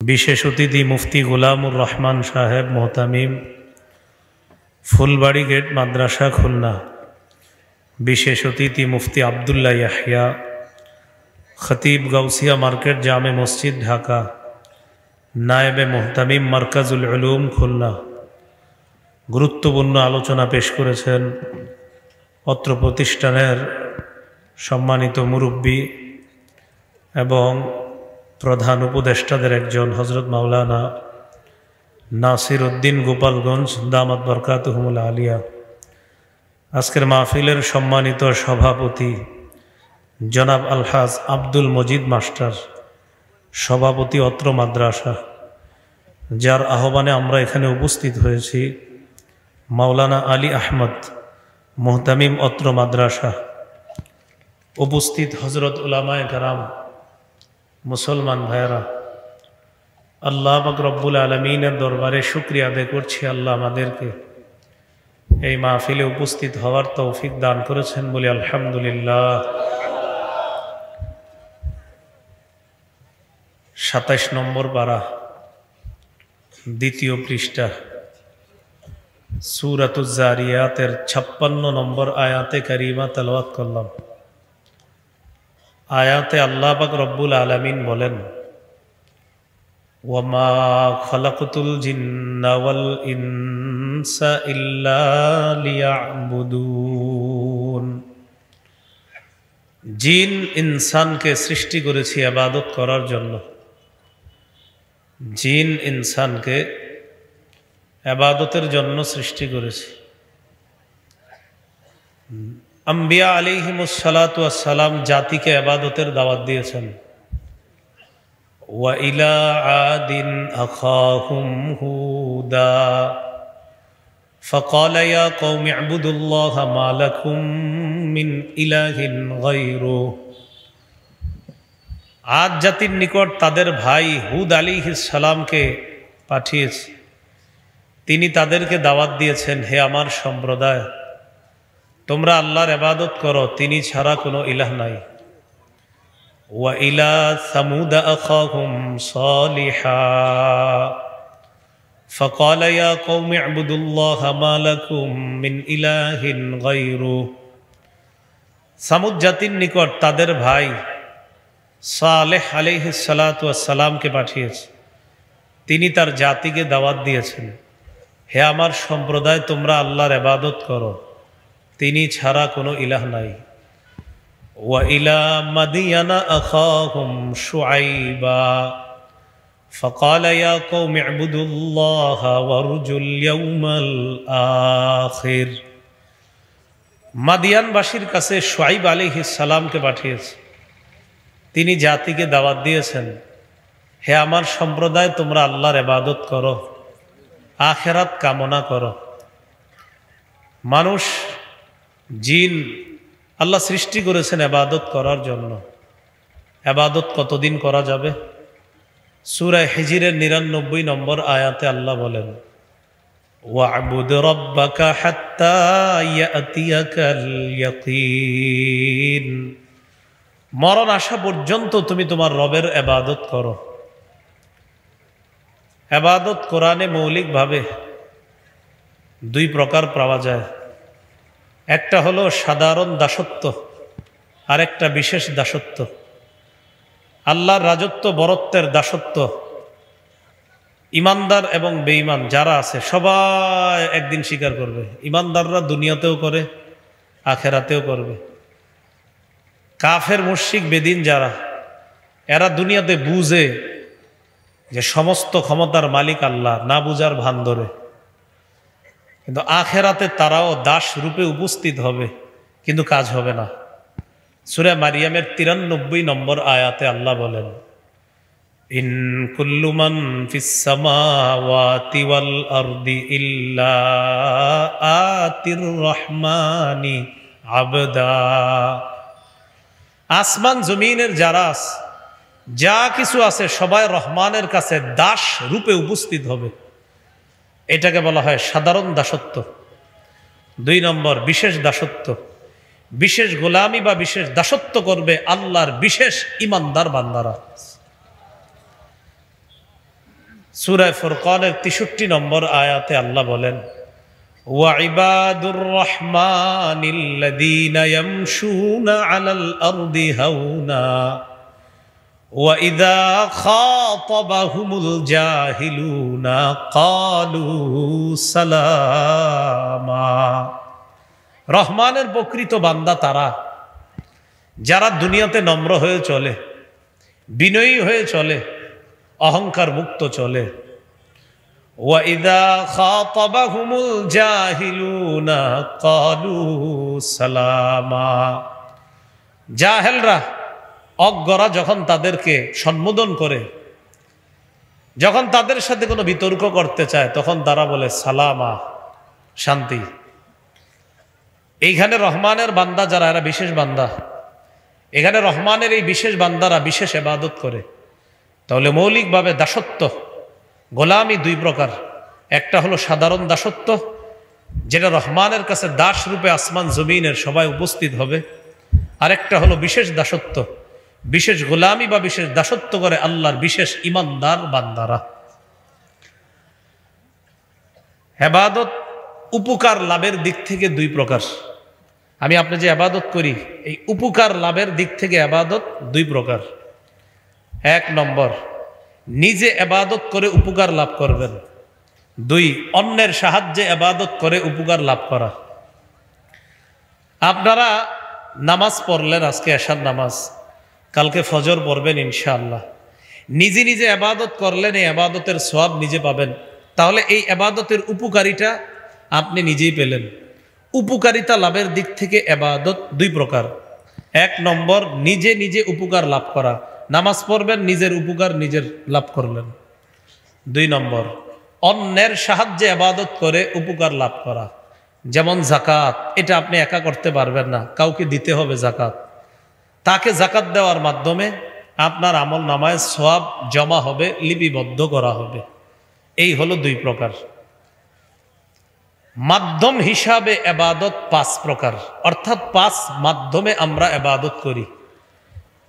বিশেষ অতিথি মুফতি গোলামুর রহমান সাহেব মোহতামিম, ফুলবাড়ি গেট মাদ্রাসা খুলনা। বিশেষ অতিথি মুফতি আবদুল্লাহ ইয়াহিয়া, খতিব গাউসিয়া মার্কেট জামে মসজিদ ঢাকা। নায়েবে মোহতামিম মার্কাজুল উলুম খুলনা। গুরুত্বপূর্ণ আলোচনা পেশ করেছেন অত্র প্রতিষ্ঠানের সম্মানিত মুরব্বী এবং প্রধান উপদেষ্টাদের একজন হজরত মাওলানা নাসির উদ্দিন গোপালগঞ্জ দামাত বরকাতুহুমুল আলিয়া। আজকের মাহফিলের সম্মানিত সভাপতি জনাব আলহাজ আব্দুল মজিদ মাস্টার, সভাপতি অত্র মাদ্রাসা, যার আহ্বানে আমরা এখানে উপস্থিত হয়েছি। মাওলানা আলী আহমদ মোহতামিম অত্র মাদ্রাসা, উপস্থিত হজরত উলামায়ে কেরাম, মুসলমান ভাইয়েরা, আল্লাহ পাক রব্বুল আলমিনের দরবারে শুকরিয়া আদায় করছি। আল্লাহ আমাদেরকে এই মাহফিলে উপস্থিত হওয়ার তৌফিক দান করেছেন বলে আলহামদুলিল্লাহ। ২৭ নম্বর পারা, দ্বিতীয় পৃষ্ঠা, সূরাতুজ জারিয়াতের ৫৬ নম্বর আয়াতে কারিমা তেলাওয়াত করলাম। আয়াতে আল্লাহ পাক রব্বুল আলামিন বলেন, ওয়ামা খালাকতুল জিন্না ওয়াল ইনসা ইল্লা লিয়াবুদুন। জিন ইনসানকে সৃষ্টি করেছি ইবাদত করার জন্য। জিন ইনসানকে ইবাদতের জন্য সৃষ্টি করেছি। আম্বিয়া আলাইহিমুস সালাতু ওয়াস সালাম জাতিকে ইবাদতের দাওয়াত দিয়েছেন। ওয়া ইলা আদিন আখাহুম হুদা ফাকালা ইয়া কওমি ইবুদুল্লাহা মা লাকুম মিন ইলাহিন গায়রু। আদ জাতির নিকট তাদের ভাই হুদ আলাইহিস সালামকে পাঠিয়েছে। তিনি তাদেরকে দাওয়াত দিয়েছেন, হে আমার সম্প্রদায়, তোমরা আল্লাহর ইবাদত করো, তিনি ছাড়া কোনো ইলাহ নাই। ওয়া ইলা সামুদ আখাহুম সালিহা ফাকালা ইয়া কওমি ইবুদুল্লাহা মা লাকুম মিন ইলাহিন গায়রু। সামুদ জাতির নিকট তাদের ভাই সালেহ আলাইহিস সালাতু ওয়াস সালামকে পাঠিয়েছে। তিনি তার জাতিকে দাওয়াত দিয়েছেন, হে আমার সম্প্রদায়, তোমরা আল্লাহর ইবাদত করো, তিনি ছাড়া কোনো ইলাহ নাই। ওয়া ইলা মাদিয়ানা আখাহুম শুআইবা ফাকালা ইয়া কওমি ইবুদুল্লাহা ওয়ারজুল ইয়াউমাল আখির। মাদিয়ানবাসীর কাছে শুআইব আলাইহিস সালামকে পাঠিয়েছে। তিনি জাতিকে দাওয়াত দিয়েছেন, হে আমার সম্প্রদায়, তোমরা আল্লাহর ইবাদত করো, আখিরাত কামনা করো। মানুষ জিন আল্লাহ সৃষ্টি করেছেন ইবাদত করার জন্য। ইবাদত কতদিন করা যাবে? সূরা হিজরের ৯৯ নম্বর আয়াতে আল্লাহ বলেন, ওয়া'বুদ রাব্বাকা হাত্তা ইয়াতিয়াকাল ইয়াকিন। মরণ আসা পর্যন্ত তুমি তোমার রবের ইবাদত করো। ইবাদত কোরআনে মৌলিকভাবে দুই প্রকার পাওয়া যায়। একটা হলো সাধারণ দাসত্ব, আর একটা বিশেষ দাসত্ব। আল্লাহর রাজত্ব বরত্বের দাসত্ব ইমানদার এবং বেঈমান যারা আছে সবাই একদিন স্বীকার করবে। ইমানদাররা দুনিয়াতেও করে, আখেরাতেও করবে। কাফের মুশরিক বেদিন যারা, এরা দুনিয়াতে বুঝে যে সমস্ত ক্ষমতার মালিক আল্লাহ, না বুঝার ভান ধরে। কিন্তু আখেরাতে তারাও দাস রূপে উপস্থিত হবে, কিন্তু কাজ হবে না। সূরা মারিয়ামের ৯৩ নম্বর আয়াতে আল্লাহ বলেন, ইন কুল্লু মান ফিস সামাওয়াতি ওয়াল আরদি ইল্লা আতির রহমানি আবদা। আসমান জমিনের যারা আছে, যা কিছু আছে, সবাই রহমানের কাছে দাস রূপে উপস্থিত হবে। এটাকে বলা হয় সাধারণ দাসত্ব। ২ নম্বর বিশেষ দাসত্ব। বিশেষ গোলামি বা বিশেষ দাসত্ব করবে আল্লাহর বিশেষ ইমানদার বান্দারা। সূরা ফুরকানের 63 নম্বর আয়াতে আল্লাহ বলেন, ওয়াইবাদুর রহমানিল্লাযীনা ইয়ামশুনা আলাল আরদি হাওনা ওয়া ইযা খাতাবাহুমুল জাহিলুনা ক্বালু সালামা। রহমানের প্রকৃত বান্দা তারা যারা দুনিয়াতে নম্র হয়ে চলে, বিনয়ী হয়ে চলে, অহংকার মুক্ত চলে। ওয়া ইযা খাতাবাহুমুল জাহিলুনা ক্বালু সালামা। জাহেলরা, অজ্ঞরা যখন তাদেরকে সম্বোধন করে, যখন তাদের সাথে কোনো বিতর্ক করতে চায়, তখন তারা বলে সালামা, শান্তি। এইখানে রহমানের বান্দা যারা, এরা বিশেষ বান্দা। এখানে রহমানের এই বিশেষ বান্দারা বিশেষ ইবাদত করে। তাহলে মৌলিকভাবে দাসত্ব, গোলামি দুই প্রকার। একটা হলো সাধারণ দাসত্ব, যেটা রহমানের কাছে দাস রূপে আসমান জমিনের সবাই উপস্থিত হবে। আরেকটা হলো বিশেষ দাসত্ব, বিশেষ গোলামি বা বিশেষ দাসত্ব করে আল্লাহর বিশেষ ইমানদার বান্দারা। ইবাদত উপকার লাভের দিক থেকে দুই প্রকার। আমি আপনি যে ইবাদত করি, এই উপকার লাভের দিক থেকে ইবাদত দুই প্রকার। এক নম্বর, নিজে ইবাদত করে উপকার লাভ করবেন। দুই, অন্যের সাহায্যে ইবাদত করে উপকার লাভ করা। আপনারা নামাজ পড়লেন, আজকে এশার নামাজ, কালকে ফজর পড়বেন ইনশাআল্লাহ। নিজে নিজে ইবাদত করলেন, এই ইবাদতের সওয়াব নিজে পাবেন। তাহলে এই ইবাদতের উপকারিতা আপনি নিজেই পেলেন। উপকারিতা লাভের দিক থেকে ইবাদত দুই প্রকার। এক নম্বর, নিজে নিজে উপকার লাভ করা, নামাজ পড়বেন, নিজের উপকার নিজের লাভ করলেন। দুই নম্বর, অন্যের সাহায্যে ইবাদত করে উপকার লাভ করা। যেমন জাকাত, এটা আপনি একা করতে পারবেন না, কাউকে দিতে হবে জাকাত। তাকে জাকাত দেওয়ার মাধ্যমে আপনার আমল নামায় সওয়াব জমা হবে, লিপিবদ্ধ করা হবে। এই হলো দুই প্রকার। মাধ্যম হিসাবে ইবাদত পাঁচ প্রকার, অর্থাৎ পাঁচ মাধ্যমে আমরা ইবাদত করি।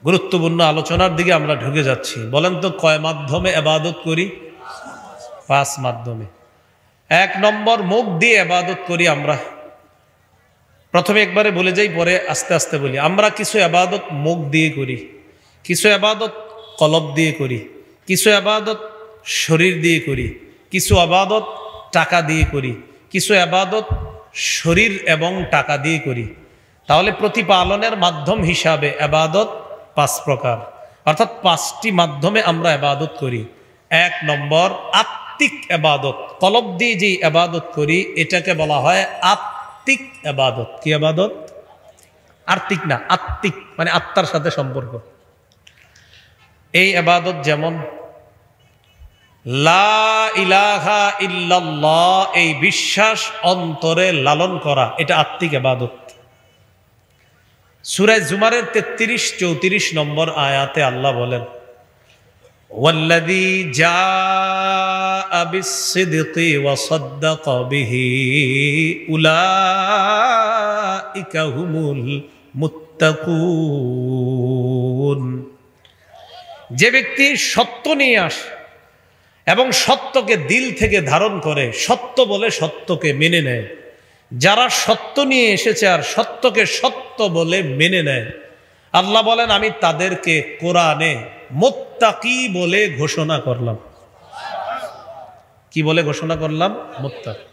গুরুত্বপূর্ণ আলোচনার দিকে আমরা ঢুকে যাচ্ছি। বলেন তো, কয় মাধ্যমে ইবাদত করি? পাঁচ মাধ্যমে। এক নম্বর, মুখ দিয়ে ইবাদত করি আমরা। প্রথমে একবারে বলে যাই, পরে আস্তে আস্তে বলি। আমরা কিছু ইবাদত মুখ দিয়ে করি, কিছু ইবাদত কলব দিয়ে করি, কিছু ইবাদত শরীর দিয়ে করি, কিছু ইবাদত টাকা দিয়ে করি, কিছু ইবাদত শরীর এবং টাকা দিয়ে করি। তাহলে প্রতিপালনের মাধ্যম হিসাবে ইবাদত পাঁচ প্রকার, অর্থাৎ পাঁচটি মাধ্যমে আমরা ইবাদত করি। এক নম্বর, আত্মিক ইবাদত, কলব দিয়ে যে ইবাদত করি এটাকে বলা হয় আত্মিক ইবাদত। কি ইবাদত? আর্থিক না, আত্মিক মানে আত্মার সাথে সম্পর্ক। এই ইবাদত যেমন লা ইলাহা ইল্লাল্লাহ, এই বিশ্বাস অন্তরে লালন করা, এটা আত্মিক ইবাদত। সূরা জুমারের 33-34 নম্বর আয়াতে আল্লাহ বলেন, ওয়াল্লাযী জাআ বিস-সিদকি ওয়া সাদ্দাকা বিহি উলাইকা হুমুল মুত্তাকুন। যে ব্যক্তি সত্য নিয়ে আসে এবং সত্যকে দিল থেকে ধারণ করে, সত্য বলে সত্যকে মেনে নেয়, যারা সত্য নিয়ে এসেছে আর সত্যকে সত্য বলে মেনে নেয়, আল্লাহ বলেন আমি তাদেরকে কোরআনে মুত্তাকি বলে ঘোষণা করলাম। কি বলে ঘোষণা করলাম? মুত্তাকি।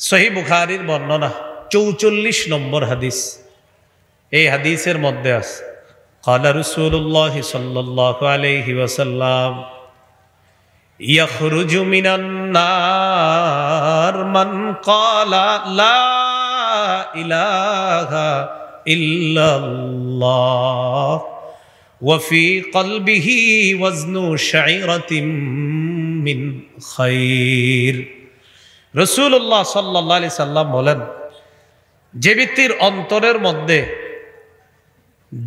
সহিহ বুখারীর বর্ণনা 44 নম্বর হাদিস। এই হাদিসের মধ্যে আছে, ক্বালা রাসূলুল্লাহ সাল্লাল্লাহু আলাইহি ওয়াসাল্লাম, ইয়াখরুজু মিনান নার মান ক্বালা লা ইলাহা ইল্লাল্লাহ ওয়া ফি কলবিহি ওয়াজনু শাইরাতিন মিন খায়র। রাসূলুল্লাহ সাল্লাল্লাহু আলাইহি সাল্লাম বলেন, যে ব্যক্তির অন্তরের মধ্যে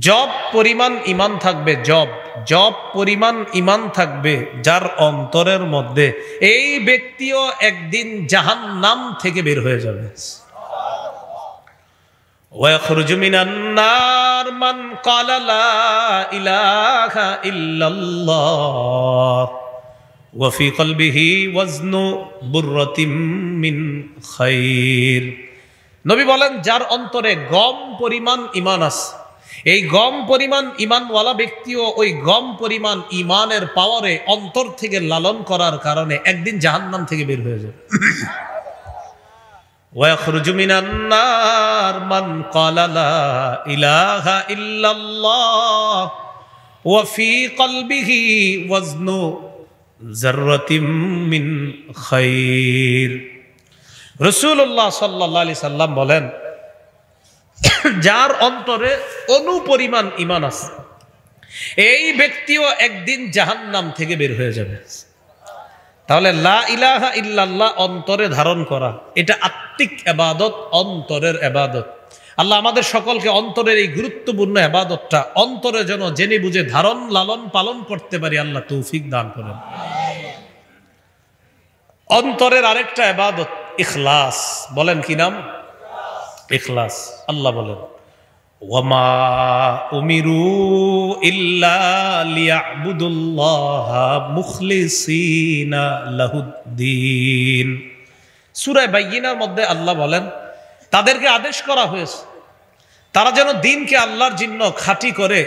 জব পরিমাণ ঈমান থাকবে, জব পরিমাণ ঈমান থাকবে যার অন্তরের মধ্যে, এই ব্যক্তিও একদিন জাহান্নাম থেকে বের হয়ে যাবে। ওয়াখরুজু মিনান নার মান ক্বালা লা ইলাহা ইল্লাল্লাহ ওয়া ফি কলবিহি ওয়াজনু বুররাতিম মিন খাইর। নবী বলেন, যার অন্তরে গম পরিমাণ ঈমান আছে, এই গম পরিমাণ ঈমানওয়ালা ব্যক্তিও ওই গম পরিমাণ ঈমানের পাওয়ারে অন্তর থেকে লালন করার কারণে একদিন জাহান্নাম থেকে বের হয়ে যাবে। ويخرج من النار من قال لا إله إلا الله وفي قلبه وزن ذرة من خير। রাসূলুল্লাহ সাল্লাল্লাহু আলাইহি সাল্লাম বলেন, যার অন্তরে অনুপরিমাণ ঈমান আছে এই ব্যক্তিও একদিন জাহান্নাম থেকে বের হয়ে যাবে। তাহলে লা ইলাহা ইল্লাল্লাহ অন্তরে ধারণ করা, এটা আত্মিক ইবাদত, অন্তরের ইবাদত। আল্লাহ আমাদের সকলকে অন্তরের এই গুরুত্বপূর্ণ ইবাদতটা অন্তরে যেন জেনে বুঝে ধারণ লালন পালন করতে পারি, আল্লাহ তৌফিক দান করেন। অন্তরের আরেকটা ইবাদত ইখলাস। বলেন কি নাম? ইখলাস। আল্লাহ বলেন, ওয়ামা উমিরু ইল্লা লিয়াবুদুল্লাহা মুখলিসিনা লাহুদ্দিন। সূরা বাইয়িনার মধ্যে আল্লাহ বলেন, তাদেরকে আদেশ করা হয়েছে তারা যেন দ্বীনকে আল্লাহর জন্য খাঁটি করে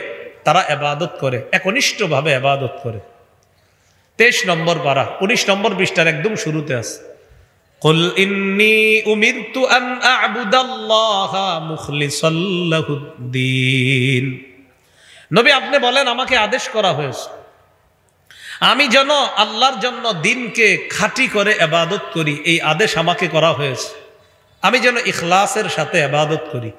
তারা ইবাদত করে, একনিষ্ঠভাবে ইবাদত করে। 23 নম্বর পারা 19 নম্বর পৃষ্ঠার একদম শুরুতে আছে, কুল ইন্নী উমিরতু আন আ'বুদাল্লাহা মুখলিসাল লাহুদ্দিন। নবী আপনি বলেন, আমাকে আদেশ করা হয়েছে আমি যেন আল্লাহর জন্য দ্বীনকে খাঁটি করে ইবাদত করি। এই আদেশ আমাকে করা হয়েছে, আমি যেন ইখলাসের সাথে ইবাদত করি।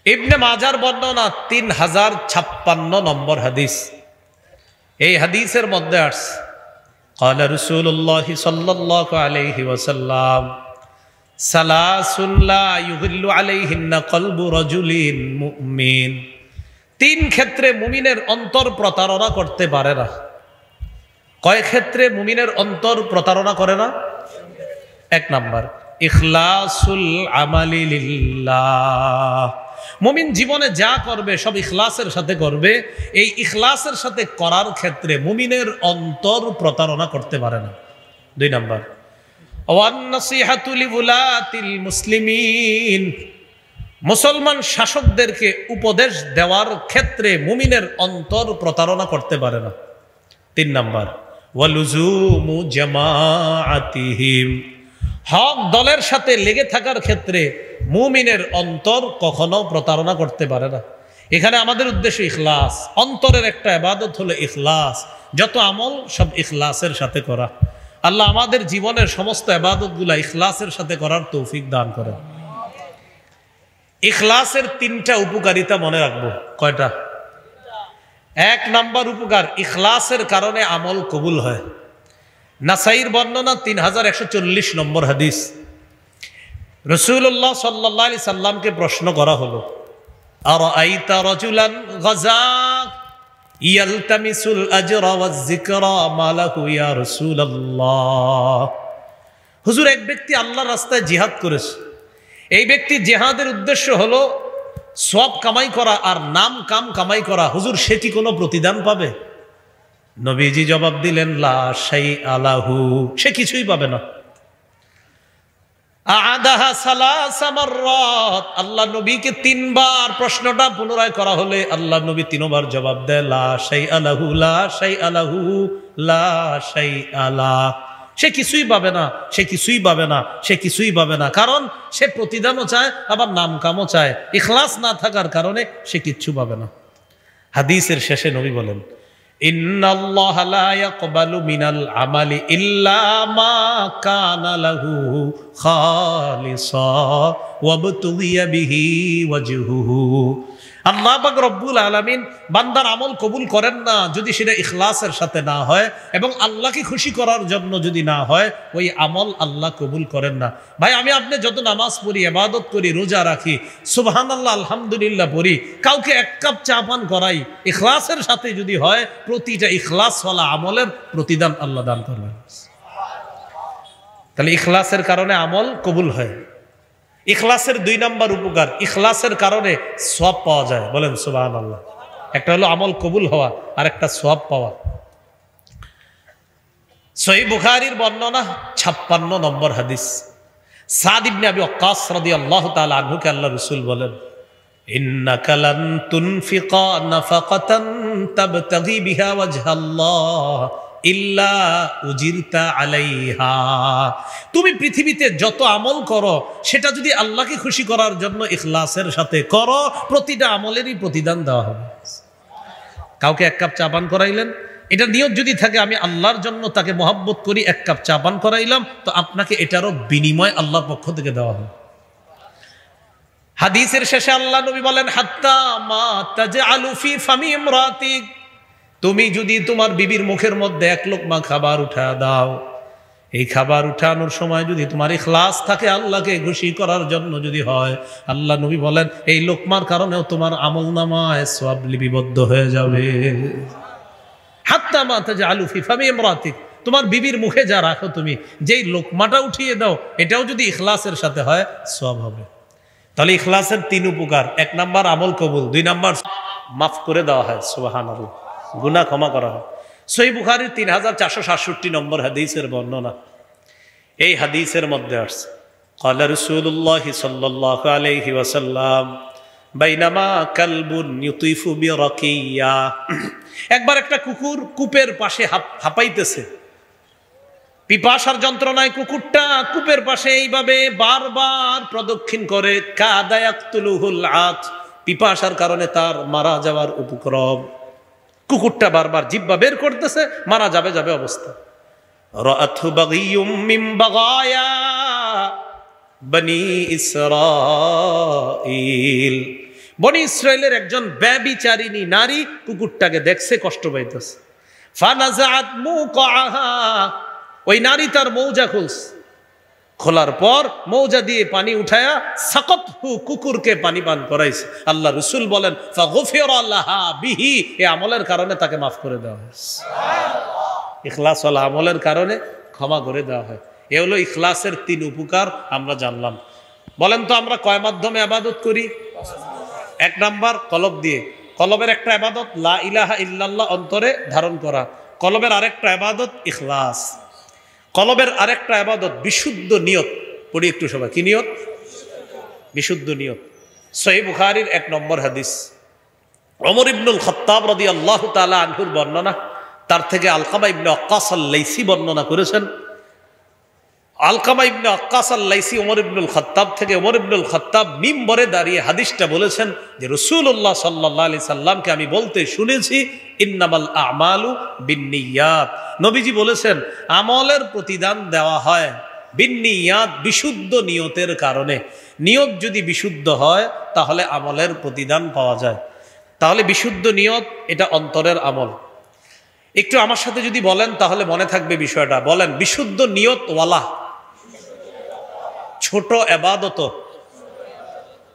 ইবনে মাজার বর্ণনা 3056 নম্বর হাদিস। এই হাদিসের মধ্যে আসছে, قال رسول الله صلى الله عليه وسلم ثلاث لا يغل عليهن قلب رجل مؤمن। 3 ক্ষেত্রে মুমিনের অন্তর প্রতারণা করতে পারে না। কয় ক্ষেত্রে মুমিনের অন্তর প্রতারণা করে না? 1 নাম্বার, ইখলাসুল আমালি লিল্লাহ। মুমিন জীবনে যা করবে সব ইখলাসের সাথে করবে। এই ইখলাসের সাথে করার ক্ষেত্রে মুমিনের অন্তর প্রতারণা করতে পারে না। 2 নাম্বার, ওয়ান নাসিহাতু লিউলাতিল মুসলিমিন। মুসলমান শাসকদেরকে উপদেশ দেওয়ার ক্ষেত্রে মুমিনের অন্তর প্রতারণা করতে পারে না। 3 নাম্বার, ওয়ালুজুমু জামাআতিহিম। হক দলের সাথে লেগে থাকার ক্ষেত্রে মুমিনের অন্তর কখনো প্রতারণা করতে পারে না। এখানে আমাদের উদ্দেশ্য ইখলাস। অন্তরের একটা ইবাদত হলো ইখলাস। যত আমল সব ইখলাসের সাথে করা। আল্লাহ আমাদের জীবনের সমস্ত ইবাদতগুলো ইখলাসের সাথে করার তৌফিক দান করেন। ইখলাসের 3টা উপকারিতা মনে রাখবো। কয়টা? 1 নাম্বার উপকার, ইখলাসের কারণে আমল কবুল হয়। নাসাইর বর্ণনা 3140 নম্বর হাদিস। রাসূলুল্লাহ সাল্লাল্লাহু আলাইহি সাল্লামকে প্রশ্ন করা হলো, আরাআইতা রাজুলান গাজা ইয়ালতামিসুল আজরা ওয়াজ যিকরা মা লাহু ইয়া রাসূলুল্লাহ। হুজুর, এক ব্যক্তি আল্লাহর রাস্তায় জিহাদ করেছে। এই ব্যক্তি জিহাদের উদ্দেশ্য হলো সওয়াব কামাই করা আর নাম কাম কামাই করা। হুজুর, সে কি কোনো প্রতিদান পাবে? নবীজি জবাব দিলেন, লা শাইআ লাহু। সে কিছুই পাবে না। আ'আদাহা সালাসা মাররাত। আল্লাহ নবীকে 3 বার প্রশ্নটা পুনরায় করা হলে আল্লাহ নবী 3 বার জবাব দেয়, লা শাইআ লাহু, লা শাইআ লাহু, লা শাইআ লা। সে কিছুই পাবে না, সে কিছুই পাবে না, সে কিছুই পাবে না। কারণ সে প্রতিদানও চায়, আবার নাম কামও চায়। ইখলাস না থাকার কারণে সে কিচ্ছু পাবে না। হাদিসের শেষে নবী বলেন, ইন্নাল্লাহা লা ইয়াকবালু মিনাল আমালি ইল্লা মা কানা লাহু খালিসা ওয়াবতুলিয়া বিহি ওয়াজহুহু। আল্লাহ পাক রব্বুল আলামিন বান্দার আমল কবুল করেন না যদি সেটা ইখলাসের সাথে না হয় এবং আল্লাহকে খুশি করার জন্য যদি না হয়, ওই আমল আল্লাহ কবুল করেন না। ভাই, আমি আপনি যত নামাজ পড়ি, ইবাদত করি, রোজা রাখি, সুবহানাল্লাহ আলহামদুলিল্লাহ পড়ি, কাউকে 1 কাপ চা পান করাই, ইখলাসের সাথে যদি হয়, প্রতিটা ইখলাসওয়ালা আমলের প্রতিদান আল্লাহ দান করবেন। তাহলে ইখলাসের কারণে আমল কবুল হয়। ইখলাসের 2 নাম্বার উপকার, ইখলাসের কারণে সওয়াব পাওয়া যায়। বলেন সুবহানাল্লাহ। একটা হলো আমল কবুল হওয়া, আর একটা সওয়াব পাওয়া। সহিহ বুখারীর বর্ণনা 56 নম্বর হাদিস। সাদ ইবনে আবি ওয়াক্কাস রাদিয়াল্লাহু তাআলা আনহুকে আল্লাহর রাসূল বলেন, ইন্নাকা লান তুনফিকা নাফাকাতান তাবতাগি বিহা ওয়াজহাল্লাহ ইল্লা উজিরতা আলাইহা। তুমি পৃথিবীতে যত আমল করো সেটা যদি আল্লাহকে খুশি করার জন্য ইখলাসের সাথে করো, প্রতিটা আমলেরই প্রতিদান দেওয়া হবে। কাউকে 1 কাপ চা পান করাইলেন, এটা নিয়ত যদি থাকে আমি আল্লাহর জন্য তাকে মহব্বত করি, 1 কাপ চা পান করাইলাম, তো আপনাকে এটারও বিনিময় আল্লাহর পক্ষ থেকে দেওয়া হবে। হাদিসের শেষে আল্লাহ নবী বলেন, হাত্তা মা তাজআলু ফি ফামি ইমরাতিক, তুমি যদি তোমার বিবির মুখের মধ্যে 1 লোকমা খাবার উঠা দাও, এই খাবার উঠানোর সময় যদি তোমার ইখলাস থাকে, আল্লাহকে খুশি করার জন্য যদি হয়, আল্লাহ নবী বলেন এই লোকমার কারণেও তোমার আমলনামায় সওয়াব লিপিবদ্ধ হয়ে যাবে। হাত্তা মা তাজআলু ফি ফামি ইমরাতিক, তোমার বিবির মুখে যা রাখো তুমি, যেই লোকমাটা উঠিয়ে দাও, এটাও যদি ইখলাসের সাথে হয় সওয়াব হবে। তাহলে ইখলাসের 3 উপকার: 1 নাম্বার আমল কবুল, 2 নাম্বার মাফ করে দেওয়া হয়, সুবহানাল্লাহ, গুনাহ ক্ষমা করা হয়। সহিহ বুখারীর 3467 নম্বর হাদিসের বর্ণনা। এই হাদিসের মধ্যে আসছে, ক্বালা রাসূলুল্লাহ সাল্লাল্লাহু আলাইহি ওয়াসাল্লাম বাইনামা কালবুন ইউতিফু বিরাকিয়া, একবার একটা কুকুর কূপের পাশে হাঁপাইতেছে, পিপাসার যন্ত্রণায় কুকুরটা কূপের পাশে এইভাবে বারবার প্রদক্ষিণ করে, কাদা ইয়াকতুলুহুল আত, পিপাসার কারণে তার মারা যাওয়ার উপক্রম। কুকুরটা বারবার জিহ্বা বের করতেছে, মারা যাবে যাবে অবস্থা। রাআতহু বাগিয়ুম মিন বাগায়া বনি ইসরাঈল, বনি ইসরাইলের একজন ব্যভিচারিণী নারী কুকুরটাকে দেখছে, কষ্ট পাইতেছে। ফানাজাআত মুকাআহা, ওই নারী তার মৌজা খুলছে, খোলার পর মৌজা দিয়ে পানি উঠায়া সাকাতহু, কুকুরকে পানি পান করাইছে। আল্লাহ রাসূল বলেন ফাগফিরা লাহা বিহি, এই আমলের কারণে তাকে মাফ করে দেওয়া হয়। সুবহানাল্লাহ, ইখলাস ওয়ালা আমলের কারণে ক্ষমা করে দেওয়া হয়। এ হলো ইখলাসের 3 উপকার আমরা জানলাম। বলেন তো আমরা কয় মাধ্যমে ইবাদত করি? 1 নাম্বার কলব দিয়ে। কলবের একটা ইবাদত লা ইলাহা ইল্লাল্লাহ অন্তরে ধারণ করা। কলবের আরেকটা ইবাদত ইখলাস। কলবের আরেকটা ইবাদত বিশুদ্ধ নিয়ত। পড়ি একটু সবাই, কি নিয়ত? বিশুদ্ধ নিয়ত। সহিহ বুখারীর 1 নম্বর হাদিস। ওমর ইবনুল খাত্তাব রাদিয়াল্লাহু তাআলা আনহুর বর্ণনা, তার থেকে আলকামা ইবনে ওয়াক্কাস আল-লাইসি বর্ণনা করেছেন। আলকামা ইবনে ওয়াক্কাস আল-লাইসি ওমর ইবনুল খাত্তাব থেকে, ওমর ইবনুল খাত্তাব মিম্বরে দাঁড়িয়ে হাদিসটা বলেছেন যে রাসূলুল্লাহ সাল্লাল্লাহু আলাইহি সাল্লামকে আমি বলতে শুনেছি, ইন্নামাল আমালু বিন্নিয়াত, নবীজি বলেছেন আমলের প্রতিদান দেওয়া হয় বিন্নিয়াত, বিশুদ্ধ নিয়তের কারণে। নিয়ত যদি বিশুদ্ধ হয় তাহলে আমলের প্রতিদান পাওয়া যায়। তাহলে বিশুদ্ধ নিয়ত এটা অন্তরের আমল। একটু আমার সাথে যদি বলেন তাহলে মনে থাকবে বিষয়টা। বলেন, বিশুদ্ধ নিয়ত ওয়ালা ছোট ইবাদত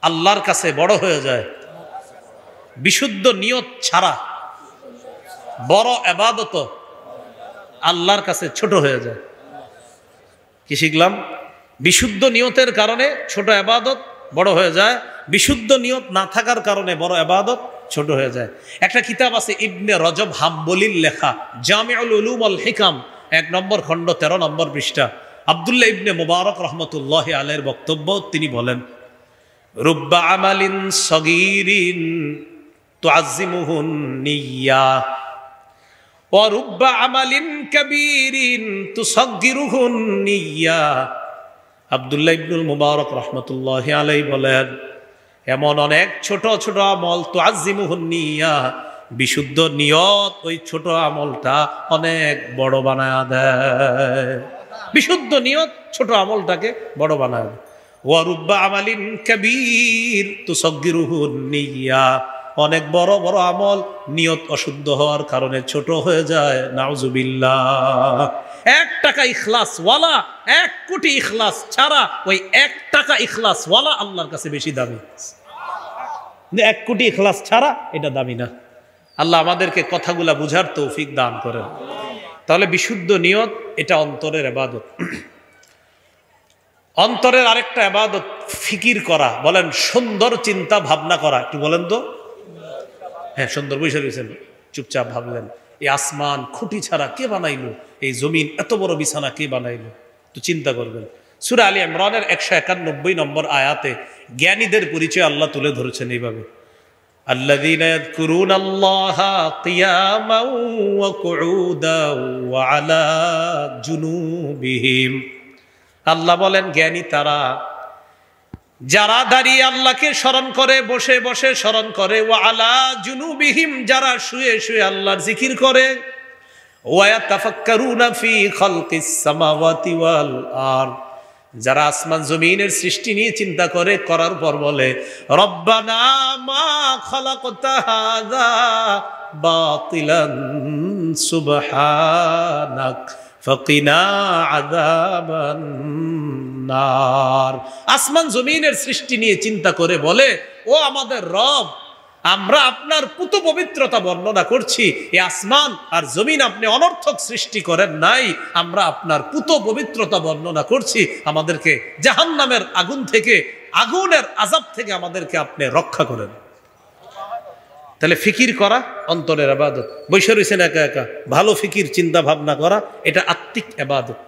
আল্লাহর কাছে বড় হয়ে যায়, বিশুদ্ধ নিয়ত ছাড়া বড় ইবাদত আল্লাহর কাছে ছোট হয়ে যায়। কি শিখলাম? বিশুদ্ধ নিয়তের কারণে ছোট ইবাদত বড় হয়ে যায়, বিশুদ্ধ নিয়ত না থাকার কারণে বড় ইবাদত ছোট হয়ে যায়। একটা কিতাব আছে ইবনে রজব হাম্বলির লেখা, জামিউল উলুম ওয়াল হিকাম, 1 নম্বর খণ্ড 13 নম্বর পৃষ্ঠা। আব্দুল্লাহ ইবনে মুবারক রহমতুল্লাহি আলাইহির বক্তব্য, তিনি বলেন, রুব্বা আমালিন সগীরিন তুআজ্জিমুহুন নিয়্যা ওয়া রুব্বা আমালিন কাবীরিন তুসাগগিরুহুন নিয়্যা। আব্দুল্লাহ ইবনুল মুবারক রহমতুল্লাহি আলাইহি বলেন, এমন অনেক ছোট ছোট আমল, তুআজ্জিমুহুন নিয়্যা, বিশুদ্ধ নিয়ত ওই ছোট আমলটা অনেক বড় বানায়া দেয়। বিশুদ্ধ নিয়ত ছোট আমলটাকে বড় বানায়। ওয়া রুব্বা আমালিন কাবীর তুসাগগিরুহুন নিয়্যা, অনেক বড় বড় আমল নিয়ত অশুদ্ধ হওয়ার কারণে ছোট হয়ে যায়। নাউজুবিল্লাহ। 1 টাকা ইখলাস ওয়ালা, 1 কোটি ইখলাস ছাড়া ওই 1 টাকা ইখলাস ওয়ালা আল্লাহর কাছে বেশি দামি। 1 কোটি ইখলাস ছাড়া এটা দামি না। আল্লাহ আমাদেরকে কথাগুলা বুঝার তৌফিক দান করেন। তাহলে বিশুদ্ধ নিয়ত এটা অন্তরের ইবাদত। অন্তরের আরেকটা ইবাদত ফিকির করা। বলেন, সুন্দর চিন্তা ভাবনা করা। একটু বলেন তো, হ্যাঁ সুন্দর বৈশা রয়েছেন, চুপচাপ ভাবলেন এই আসমান খুঁটি ছাড়া কে বানাইলো, এই জমিন এত বড় বিছানা কে বানাইলো, তো চিন্তা করবেন। সূরা আলী ইমরানের 191 নম্বর আয়াতে জ্ঞানীদের পরিচয় আল্লাহ তুলে ধরেছেন এইভাবে, আল্লাযীনা ইয়াযকুরুনাল্লাহা কিয়ামান ওয়া কুউদান ওয়া আলা জুনুবিহিম। আল্লাহ বলেন জ্ঞানী তারা যারা দাঁড়িয়ে আল্লাহকে স্মরণ করে, বসে বসে স্মরণ করে, ওয়া আলা জুনুবিহিম যারা শুয়ে শুয়ে আল্লাহর জিকির করে, ওয়া ইয়াতাফাক্কারুনা ফি খালকিস সামাওয়াতি ওয়াল আরদ যারা আসমান জমিনের সৃষ্টি নিয়ে চিন্তা করে, করার পর বলে রব্বানা মা খালাকতা হাযা বাতিলান সুবহানাক ফাকিনা আযাবান নার। আসমান জমিনের সৃষ্টি নিয়ে চিন্তা করে বলে, ও আমাদের রব, আমরা আপনার পুত পবিত্রতা বর্ণনা করছি, এই আসমান আর জমিন আপনি অনর্থক সৃষ্টি করেন নাই, আমরা আপনার পুত পবিত্রতা বর্ণনা করছি, আমাদেরকে জাহান্নামের আগুন থেকে, আগুনের আযাব থেকে আমাদেরকে আপনি রক্ষা করেন। তাহলে ফিকির করা অন্তরের ইবাদত, বৈশা রয়েছেন একা একা, ভালো ফিকির চিন্তা ভাবনা করা এটা আত্মিক ইবাদত।